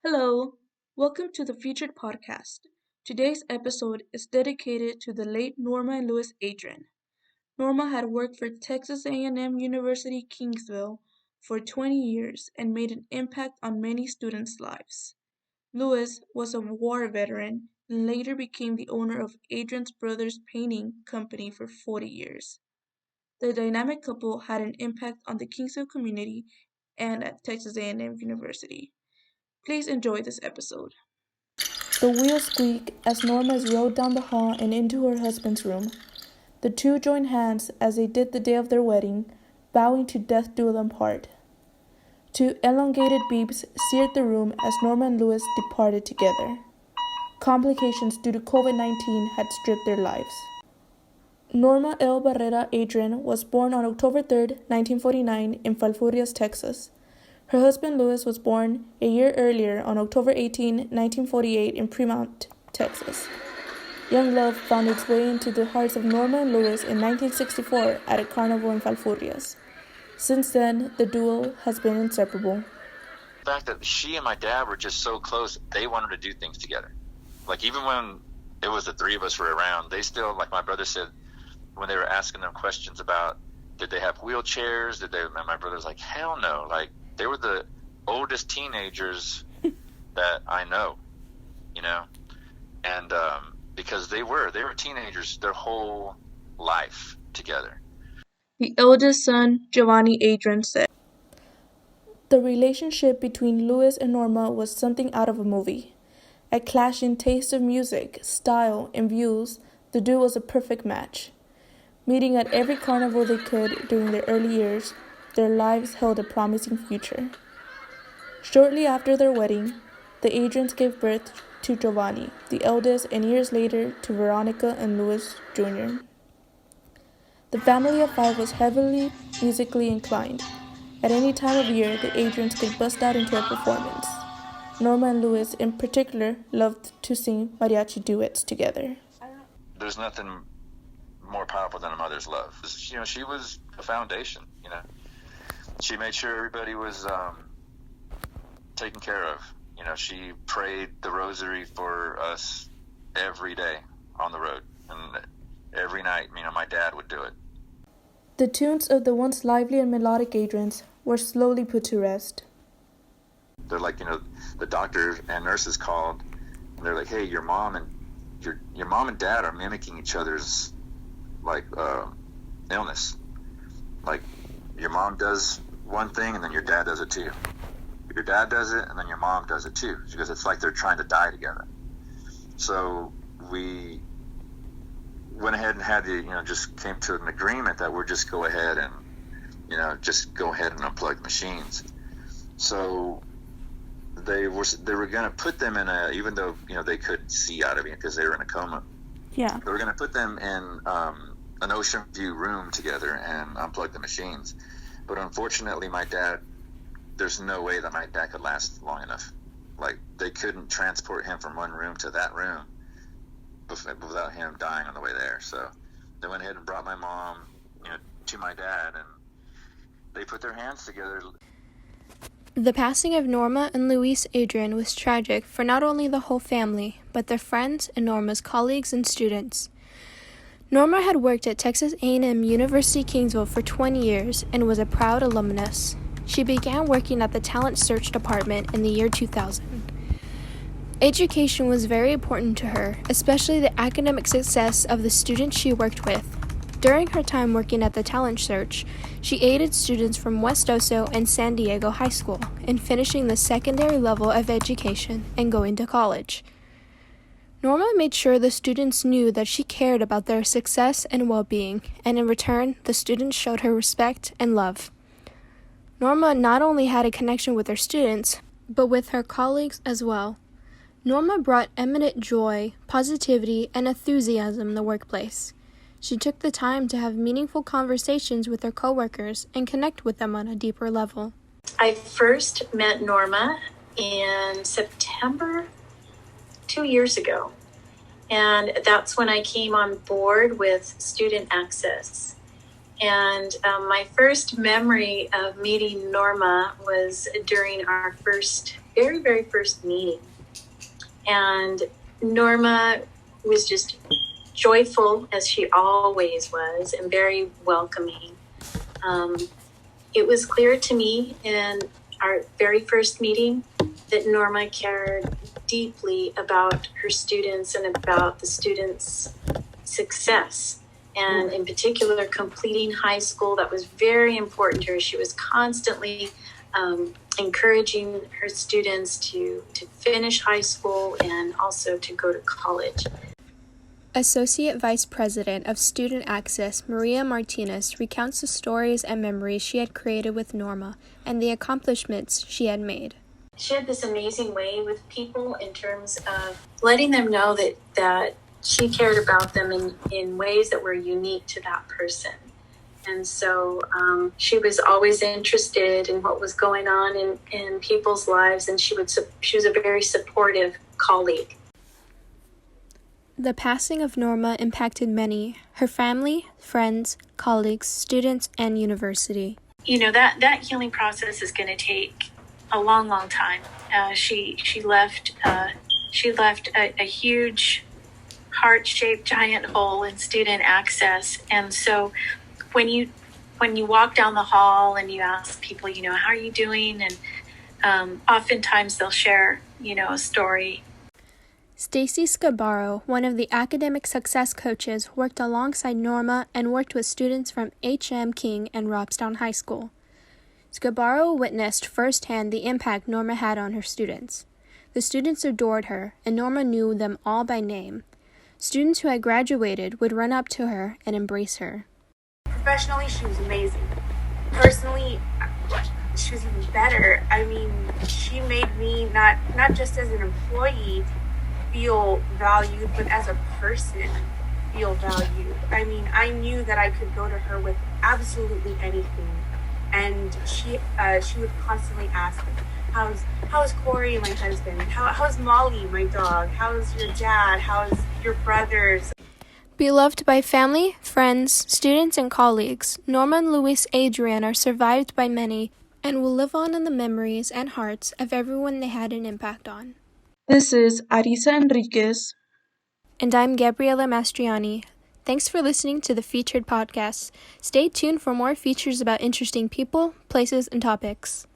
Hello, welcome to the featured podcast. Today's episode is dedicated to the late Norma and Louis Adrian. Norma had worked for Texas A&M University Kingsville for 20 years and made an impact on many students' lives. Louis was a war veteran and later became the owner of Adrian's Brothers Painting Company for 40 years. The dynamic couple had an impact on the Kingsville community and at Texas A&M University. Please enjoy this episode. The wheels squeak as Norma is rowed down the hall and into her husband's room. The two join hands as they did the day of their wedding, vowing to death do them part. Two elongated beeps seared the room as Norma and Louis departed together. Complications due to COVID-19 had stripped their lives. Norma L. Barrera Adrian was born on October 3, 1949 in Falfurrias, Texas. Her husband Louis was born a year earlier on October 18, 1948 in Fremont, Texas. Young love found its way into the hearts of Norma and Louis in 1964 at a carnival in Falfurrias. Since then, the duo has been inseparable. The fact that she and my dad were just so close, they wanted to do things together. Like, even when it was the three of us were around, they still, like my brother said, when they were asking them questions about, did they have wheelchairs? And my brother's like, hell no. Like, they were the oldest teenagers that I know, and because they were teenagers their whole life together. The eldest son, Giovanni Adrian, said, "The relationship between Louis and Norma was something out of a movie. A clash in taste of music, style, and views, the duo was a perfect match. Meeting at every carnival they could during their early years, their lives held a promising future." Shortly after their wedding, the Adrians gave birth to Giovanni, the eldest, and years later to Veronica and Louis Jr. The family of five was heavily musically inclined. At any time of year, the Adrians could bust out into a performance. Norma and Louis, in particular, loved to sing mariachi duets together. There's nothing more powerful than a mother's love. She was a foundation, She made sure everybody was taken care of. She prayed the rosary for us every day on the road. And every night, my dad would do it. The tunes of the once lively and melodic Adrians were slowly put to rest. They're like, the doctors and nurses called, and they're like, hey, your mom and dad are mimicking each other's, illness. Like, your mom does one thing, and then your dad does it too. Your dad does it, and then your mom does it too, because it's like they're trying to die together. So we went ahead and had to, just came to an agreement that we'll just go ahead and, just go ahead and unplug the machines. So they were going to put them in even though, they couldn't see out of it because they were in a coma. Yeah. They were going to put them in an ocean view room together and unplug the machines. But unfortunately, there's no way that my dad could last long enough. Like, they couldn't transport him from one room to that room without him dying on the way there. So they went ahead and brought my mom, to my dad, and they put their hands together. The passing of Norma and Louis Adrian was tragic for not only the whole family, but their friends and Norma's colleagues and students. Norma had worked at Texas A&M University Kingsville for 20 years and was a proud alumnus. She began working at the Talent Search Department in the year 2000. Education was very important to her, especially the academic success of the students she worked with. During her time working at the Talent Search, she aided students from West Oso and San Diego High School in finishing the secondary level of education and going to college. Norma made sure the students knew that she cared about their success and well-being, and in return, the students showed her respect and love. Norma not only had a connection with her students, but with her colleagues as well. Norma brought eminent joy, positivity, and enthusiasm in the workplace. She took the time to have meaningful conversations with her coworkers and connect with them on a deeper level. I first met Norma in September 2 years ago, and that's when I came on board with Student Access. And my first memory of meeting Norma was during our very, very first meeting. And Norma was just joyful, as she always was, and very welcoming. It was clear to me in our very first meeting that Norma cared deeply about her students and about the students' success. And in particular, completing high school, that was very important to her. She was constantly encouraging her students to finish high school and also to go to college. Associate Vice President of Student Access, Maria Martinez, recounts the stories and memories she had created with Norma and the accomplishments she had made. She had this amazing way with people in terms of letting them know that she cared about them in ways that were unique to that person. And so she was always interested in what was going on in people's lives, and she was a very supportive colleague. The passing of Norma impacted many, her family, friends, colleagues, students, and university. You know, that healing process is going to take a long, long time. She left a huge heart-shaped giant hole in student access. And so when you walk down the hall and you ask people, how are you doing? And oftentimes they'll share, a story. Stacy Scabaro, one of the academic success coaches, worked alongside Norma and worked with students from H.M. King and Robstown High School. Scabaro witnessed firsthand the impact Norma had on her students. The students adored her, and Norma knew them all by name. Students who had graduated would run up to her and embrace her. Professionally, she was amazing. Personally, she was even better. I mean, she made me not just as an employee feel valued, but as a person feel valued. I mean, I knew that I could go to her with absolutely anything, and she would constantly ask, how's Corey, my husband? How's Molly, my dog? How's your dad? How's your brothers? Beloved by family, friends, students, and colleagues, Norma and Luis Adrian are survived by many and will live on in the memories and hearts of everyone they had an impact on. This is Aryssa Enriquez. And I'm Gabriella Mastroianni. Thanks for listening to the Featured Podcast. Stay tuned for more features about interesting people, places, and topics.